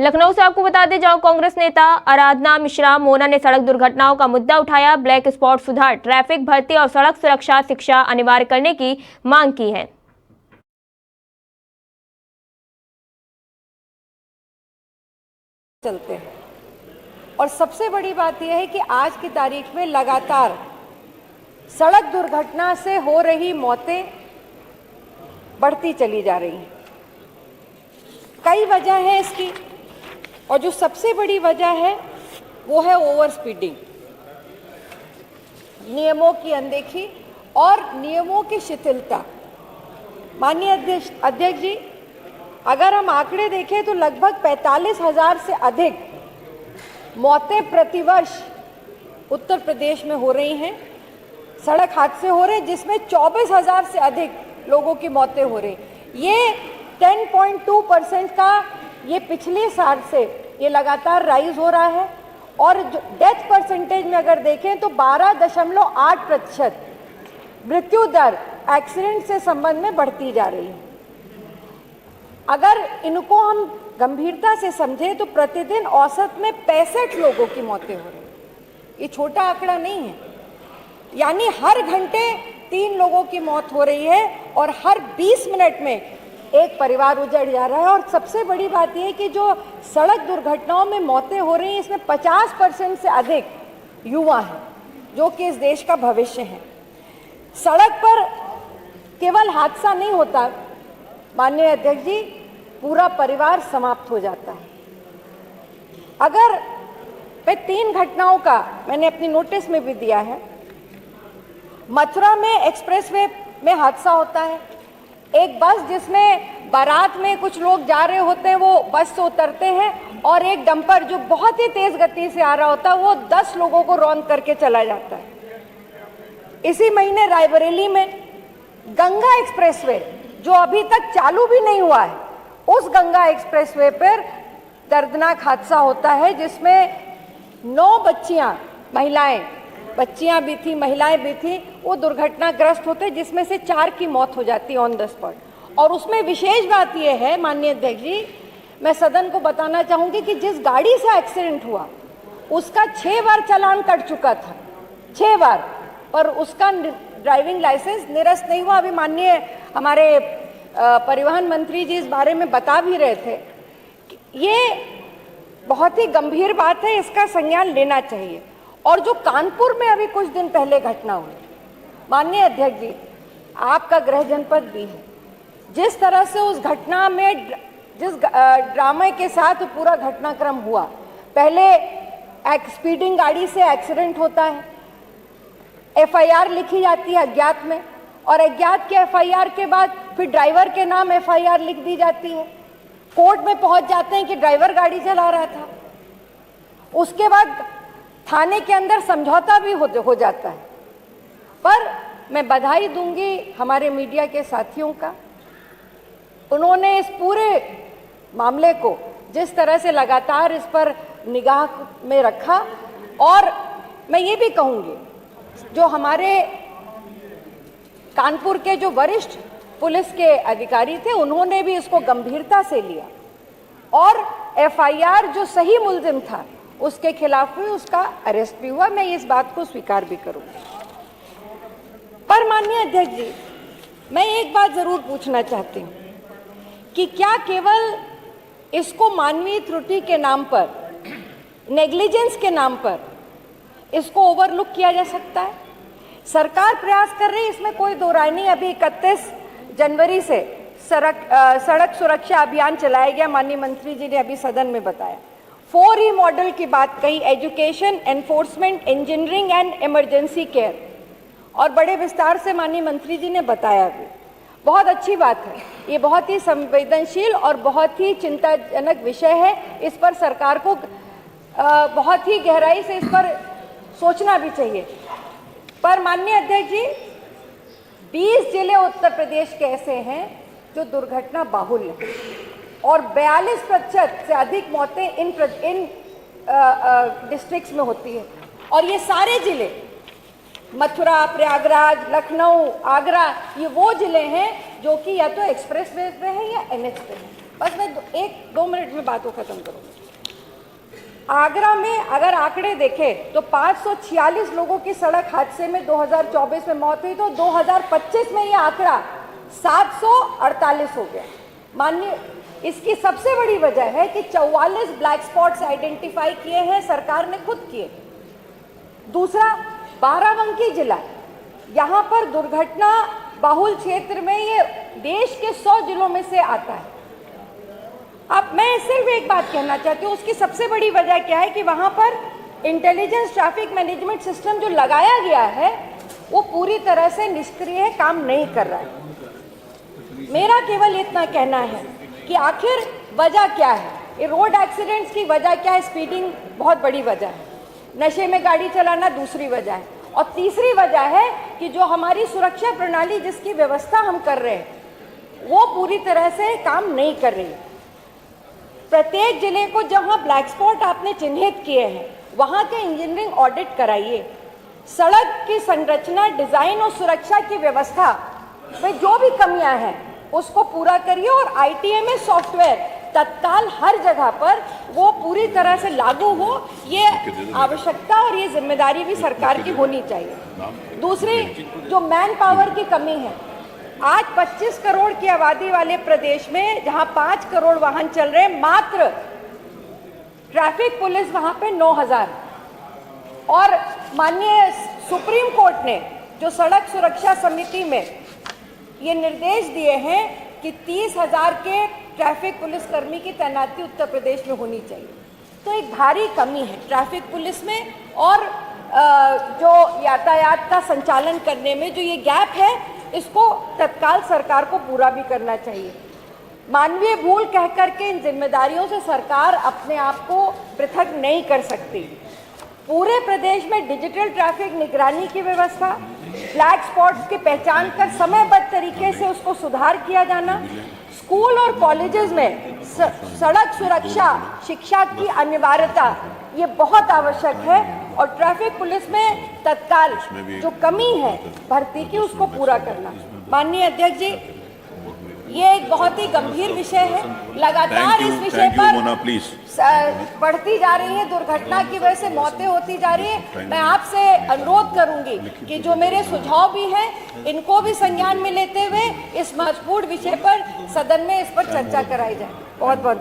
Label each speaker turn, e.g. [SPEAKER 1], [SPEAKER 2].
[SPEAKER 1] लखनऊ से आपको बता दें, जहां कांग्रेस नेता आराधना मिश्रा मोना ने सड़क दुर्घटनाओं का मुद्दा उठाया। ब्लैक स्पॉट सुधार, ट्रैफिक भर्ती और सड़क सुरक्षा शिक्षा अनिवार्य करने की मांग की है।
[SPEAKER 2] चलते हैं और सबसे बड़ी बात यह है कि आज की तारीख में लगातार सड़क दुर्घटना से हो रही मौतें बढ़ती चली जा रही हैं। कई वजह है इसकी, और जो सबसे बड़ी वजह है वो है ओवर स्पीडिंग, नियमों की अनदेखी और नियमों की शिथिलता। माननीय अध्यक्ष जी, अगर हम आंकड़े देखें तो लगभग 45,000 से अधिक मौतें प्रतिवर्ष उत्तर प्रदेश में हो रही हैं, सड़क हादसे हो रहे हैं, जिसमें 24,000 से अधिक लोगों की मौतें हो रही। ये 10.2% का ये पिछले साल से ये लगातार राइज हो रहा है। और डेथ परसेंटेज में अगर देखें तो 12.8% मृत्यु दर एक्सीडेंट से संबंध में बढ़ती जा रही है। अगर इनको हम गंभीरता से समझें तो प्रतिदिन औसत में 65 लोगों की मौतें हो रही हैं। ये छोटा आंकड़ा नहीं है, यानी हर घंटे 3 लोगों की मौत हो रही है और हर 20 मिनट में एक परिवार उजड़ जा रहा है। और सबसे बड़ी बात यह है कि जो सड़क दुर्घटनाओं में मौतें हो रही हैं, इसमें 50% से अधिक युवा हैं, जो कि इस देश का भविष्य है। सड़क पर केवल हादसा नहीं होता माननीय अध्यक्ष जी, पूरा परिवार समाप्त हो जाता है। अगर मैं 3 घटनाओं का मैंने अपनी नोटिस में भी दिया है। मथुरा में एक्सप्रेसवे में हादसा होता है। एक बस जिसमें बारात में कुछ लोग जा रहे होते हैं, वो बस से उतरते हैं और एक डंपर जो बहुत ही तेज गति से आ रहा होता है, वो 10 लोगों को रौंद करके चला जाता है। इसी महीने रायबरेली में गंगा एक्सप्रेसवे, जो अभी तक चालू भी नहीं हुआ है, उस गंगा एक्सप्रेसवे पर दर्दनाक हादसा होता है, जिसमें 9 बच्चियां भी थी, महिलाएं भी थी, वो दुर्घटनाग्रस्त होते, जिसमें से 4 की मौत हो जाती है ऑन द स्पॉट। और उसमें विशेष बात यह है माननीय अध्यक्ष जी, मैं सदन को बताना चाहूंगी कि जिस गाड़ी से एक्सीडेंट हुआ उसका 6 बार चालान कट चुका था, 6 बार, पर उसका ड्राइविंग लाइसेंस निरस्त नहीं हुआ। अभी माननीय हमारे परिवहन मंत्री जी इस बारे में बता भी रहे थे। ये बहुत ही गंभीर बात है, इसका संज्ञान लेना चाहिए। और जो कानपुर में अभी कुछ दिन पहले घटना हुई, माननीय अध्यक्ष जी, आपका गृह जनपद भी है, जिस तरह से उस घटना में जिस ड्रामे के साथ पूरा घटनाक्रम हुआ, पहले स्पीडिंग गाड़ी से एक्सीडेंट होता है, FIR लिखी जाती है अज्ञात में, और अज्ञात के FIR के बाद फिर ड्राइवर के नाम FIR लिख दी जाती है। कोर्ट में पहुंच जाते हैं कि ड्राइवर गाड़ी चला रहा था। उसके बाद थाने के अंदर समझौता भी हो जाता है। पर मैं बधाई दूंगी हमारे मीडिया के साथियों का, उन्होंने इस पूरे मामले को जिस तरह से लगातार इस पर निगाह में रखा। और मैं ये भी कहूंगी, जो हमारे कानपुर के जो वरिष्ठ पुलिस के अधिकारी थे, उन्होंने भी इसको गंभीरता से लिया और FIR जो सही मुलजिम था उसके खिलाफ भी उसका अरेस्ट भी हुआ। मैं इस बात को स्वीकार भी करूंगी। पर माननीय अध्यक्ष जी, मैं एक बात जरूर पूछना चाहती हूं कि क्या केवल इसको मानवीय त्रुटि के नाम पर, नेग्लिजेंस के नाम पर इसको ओवरलुक किया जा सकता है? सरकार प्रयास कर रही है, इसमें कोई दो राय नहीं। अभी 31 जनवरी से सड़क सुरक्षा अभियान चलाया गया, माननीय मंत्री जी ने अभी सदन में बताया। 4E मॉडल की बात कही, education, enforcement, engineering and emergency care, और बड़े विस्तार से माननीय मंत्री जी ने बताया भी। बहुत अच्छी बात है, ये बहुत ही संवेदनशील और बहुत ही चिंताजनक विषय है। इस पर सरकार को बहुत ही गहराई से इस पर सोचना भी चाहिए। पर माननीय अध्यक्ष जी, 20 जिले उत्तर प्रदेश के ऐसे हैं जो दुर्घटना बाहुल्य हैं और 42% से अधिक मौतें इन डिस्ट्रिक्ट्स में होती है। और ये सारे जिले, मथुरा, प्रयागराज, लखनऊ, आगरा, ये वो जिले हैं जो कि या तो एक्सप्रेस वे पे है या NH पे है। बस मैं 1-2 मिनट में बात को खत्म करूंगी। आगरा में अगर आंकड़े देखें तो 546 लोगों की सड़क हादसे में 2024 में मौत हुई, तो 2025 में ये आंकड़ा 748 हो गया। माननीय, इसकी सबसे बड़ी वजह है कि 44 ब्लैक स्पॉट्स आइडेंटिफाई किए हैं, सरकार ने खुद किए। दूसरा, बाराबंकी जिला, यहाँ पर दुर्घटना बहुल क्षेत्र में ये देश के 100 जिलों में से आता है। अब मैं सिर्फ एक बात कहना चाहती हूँ, उसकी सबसे बड़ी वजह क्या है कि वहाँ पर इंटेलिजेंस ट्रैफिक मैनेजमेंट सिस्टम जो लगाया गया है वो पूरी तरह से निष्क्रिय है, काम नहीं कर रहा है। मेरा केवल इतना कहना है कि आखिर वजह क्या है, ये रोड एक्सीडेंट्स की वजह क्या है? स्पीडिंग बहुत बड़ी वजह है, नशे में गाड़ी चलाना दूसरी वजह है, और तीसरी वजह है कि जो हमारी सुरक्षा प्रणाली जिसकी व्यवस्था हम कर रहे हैं वो पूरी तरह से काम नहीं कर रही। प्रत्येक जिले को जहां ब्लैक स्पॉट आपने चिन्हित किए हैं वहां के इंजीनियरिंग ऑडिट कराइए, सड़क की संरचना, डिजाइन और सुरक्षा की व्यवस्था में जो भी कमियां हैं उसको पूरा करिए, और ITMS सॉफ्टवेयर तत्काल हर जगह पर वो पूरी तरह से लागू हो, ये आवश्यकता और ये जिम्मेदारी भी सरकार की होनी चाहिए। दूसरी, जो मैन पावर की कमी है, आज 25 करोड़ की आबादी वाले प्रदेश में जहां 5 करोड़ वाहन चल रहे हैं, मात्र ट्रैफिक पुलिस वहां पे 9,000। और माननीय सुप्रीम कोर्ट ने जो सड़क सुरक्षा समिति में ये निर्देश दिए हैं कि 30,000 के ट्रैफिक पुलिसकर्मी की तैनाती उत्तर प्रदेश में होनी चाहिए, तो एक भारी कमी है ट्रैफिक पुलिस में, और जो यातायात का संचालन करने में जो ये गैप है इसको तत्काल सरकार को पूरा भी करना चाहिए। मानवीय भूल कह करके इन जिम्मेदारियों से सरकार अपने आप को पृथक नहीं कर सकती। पूरे प्रदेश में डिजिटल ट्रैफिक निगरानी की व्यवस्था, ब्लैक स्पॉट्स की पहचान कर समयबद्ध तरीके से उसको सुधार किया जाना, स्कूल और कॉलेजेस में सड़क सुरक्षा शिक्षा की अनिवार्यता, ये बहुत आवश्यक है, और ट्रैफिक पुलिस में तत्काल जो कमी है भर्ती की उसको पूरा करना। माननीय अध्यक्ष जी, ये एक बहुत ही गंभीर विषय है, लगातार इस विषय पर बढ़ती जा रही है, दुर्घटना की वजह से मौतें होती जा रही है। मैं आपसे अनुरोध करूंगी कि जो मेरे सुझाव भी हैं इनको भी संज्ञान में लेते हुए इस महत्वपूर्ण विषय पर सदन में इस पर चर्चा कराई जाए। बहुत बहुत